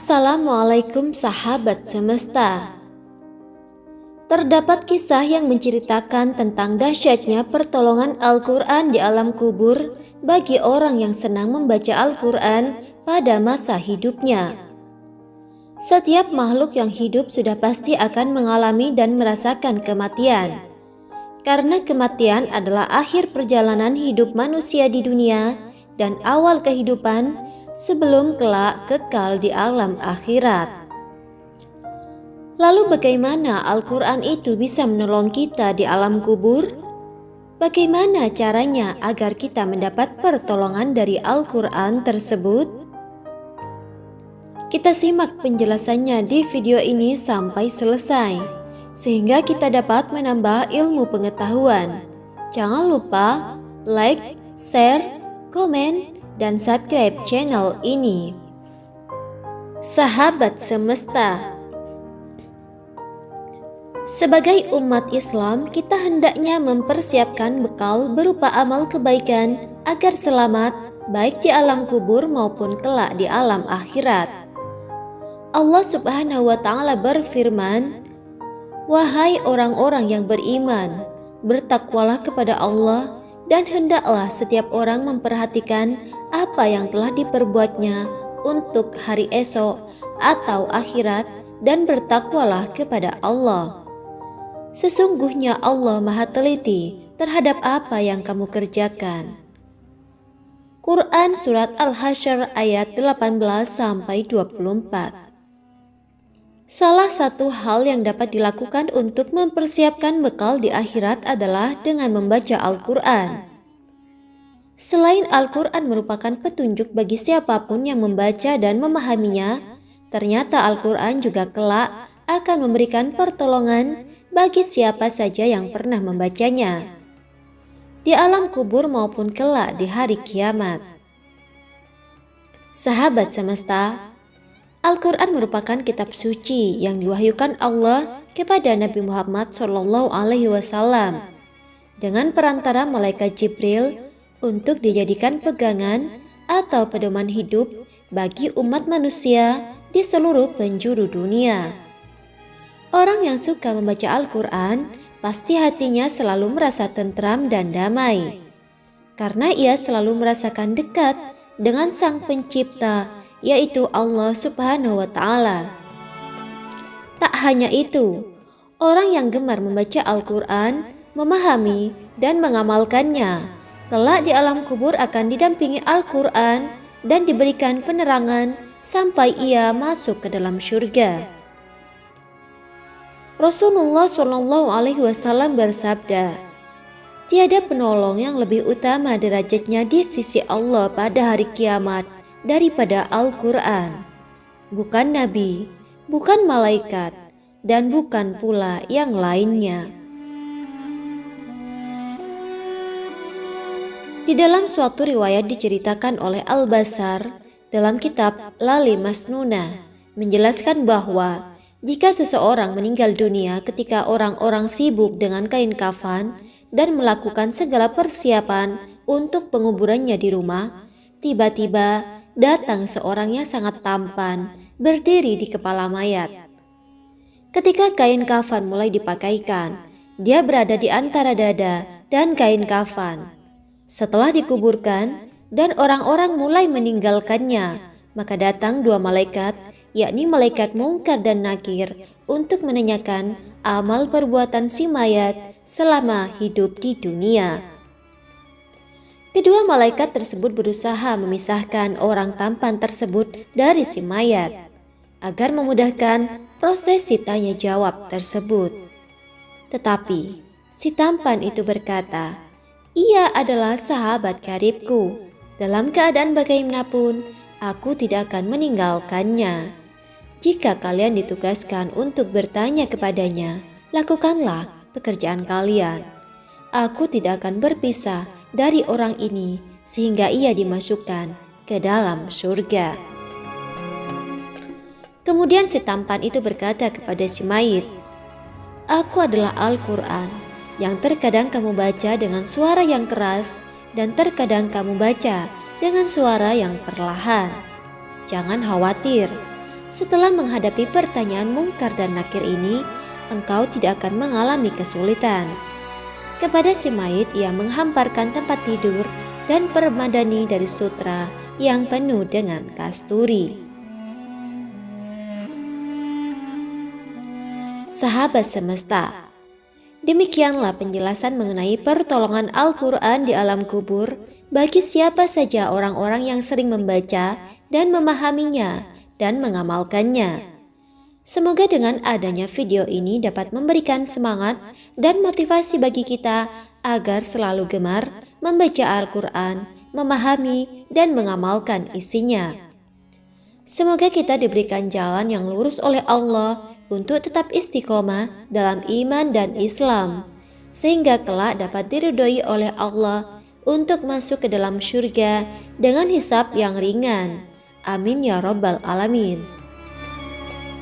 Assalamualaikum sahabat semesta. Terdapat kisah yang menceritakan tentang dahsyatnya pertolongan Al-Quran di alam kubur bagi orang yang senang membaca Al-Quran pada masa hidupnya. Setiap makhluk yang hidup sudah pasti akan mengalami dan merasakan kematian. Karena kematian adalah akhir perjalanan hidup manusia di dunia dan awal kehidupan sebelum kelak kekal di alam akhirat. Lalu bagaimana Al-Quran itu bisa menolong kita di alam kubur? Bagaimana caranya agar kita mendapat pertolongan dari Al-Quran tersebut? Kita simak penjelasannya di video ini sampai selesai, sehingga kita dapat menambah ilmu pengetahuan. Jangan lupa like, share, komen, dan subscribe channel ini. Sahabat semesta, sebagai umat Islam, kita hendaknya mempersiapkan bekal berupa amal kebaikan agar selamat baik di alam kubur maupun kelak di alam akhirat. Allah Subhanahu wa Ta'ala berfirman, "Wahai orang-orang yang beriman, bertakwalah kepada Allah dan hendaklah setiap orang memperhatikan apa yang telah diperbuatnya untuk hari esok atau akhirat dan bertakwalah kepada Allah. Sesungguhnya Allah Maha Teliti terhadap apa yang kamu kerjakan." Quran Surat Al-Hasyr ayat 18-24. Salah satu hal yang dapat dilakukan untuk mempersiapkan bekal di akhirat adalah dengan membaca Al-Quran. Selain Al-Quran merupakan petunjuk bagi siapapun yang membaca dan memahaminya, ternyata Al-Quran juga kelak akan memberikan pertolongan bagi siapa saja yang pernah membacanya, di alam kubur maupun kelak di hari kiamat. Sahabat semesta, Al-Quran merupakan kitab suci yang diwahyukan Allah kepada Nabi Muhammad SAW dengan perantara malaikat Jibril untuk dijadikan pegangan atau pedoman hidup bagi umat manusia di seluruh penjuru dunia. Orang yang suka membaca Al-Quran pasti hatinya selalu merasa tentram dan damai, karena ia selalu merasakan dekat dengan Sang Pencipta, yaitu Allah Subhanahu wa Ta'ala. Tak hanya itu, orang yang gemar membaca Al-Quran, memahami dan mengamalkannya, kelak di alam kubur akan didampingi Al-Quran dan diberikan penerangan sampai ia masuk ke dalam syurga. Rasulullah SAW bersabda, "Tiada penolong yang lebih utama derajatnya di sisi Allah pada hari kiamat daripada Al-Quran. Bukan nabi, bukan malaikat, dan bukan pula yang lainnya." Di dalam suatu riwayat diceritakan oleh Al-Basar dalam kitab Lali Masnunah menjelaskan bahwa jika seseorang meninggal dunia ketika orang-orang sibuk dengan kain kafan dan melakukan segala persiapan untuk penguburannya di rumah, tiba-tiba datang seorang yang sangat tampan berdiri di kepala mayat. Ketika kain kafan mulai dipakaikan, dia berada di antara dada dan kain kafan. Setelah dikuburkan dan orang-orang mulai meninggalkannya, maka datang dua malaikat, yakni malaikat Mungkar dan Nakir, untuk menanyakan amal perbuatan si mayat selama hidup di dunia. Kedua malaikat tersebut berusaha memisahkan orang tampan tersebut dari si mayat, agar memudahkan prosesi tanya jawab tersebut. Tetapi si tampan itu berkata, "Ia adalah sahabat karibku. Dalam keadaan bagaimanapun, aku tidak akan meninggalkannya. Jika kalian ditugaskan untuk bertanya kepadanya, lakukanlah pekerjaan kalian. Aku tidak akan berpisah dari orang ini sehingga ia dimasukkan ke dalam surga." Kemudian si tampan itu berkata kepada si mayit, "Aku adalah Al-Quran yang terkadang kamu baca dengan suara yang keras dan terkadang kamu baca dengan suara yang perlahan. Jangan khawatir, Setelah menghadapi pertanyaan mungkar dan nakir ini, engkau tidak akan mengalami kesulitan. Kepada si mayit ia menghamparkan tempat tidur dan permadani dari sutra yang penuh dengan kasturi. Sahabat semesta, demikianlah penjelasan mengenai pertolongan Al-Quran di alam kubur bagi siapa saja orang-orang yang sering membaca dan memahaminya dan mengamalkannya. Semoga dengan adanya video ini dapat memberikan semangat dan motivasi bagi kita agar selalu gemar membaca Al-Quran, memahami dan mengamalkan isinya. Semoga kita diberikan jalan yang lurus oleh Allah untuk tetap istiqomah dalam iman dan Islam, sehingga kelak dapat diridhoi oleh Allah untuk masuk ke dalam syurga dengan hisab yang ringan. Amin ya rabbal alamin.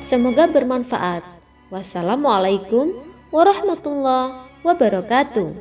Semoga bermanfaat. Wassalamualaikum warahmatullahi wabarakatuh.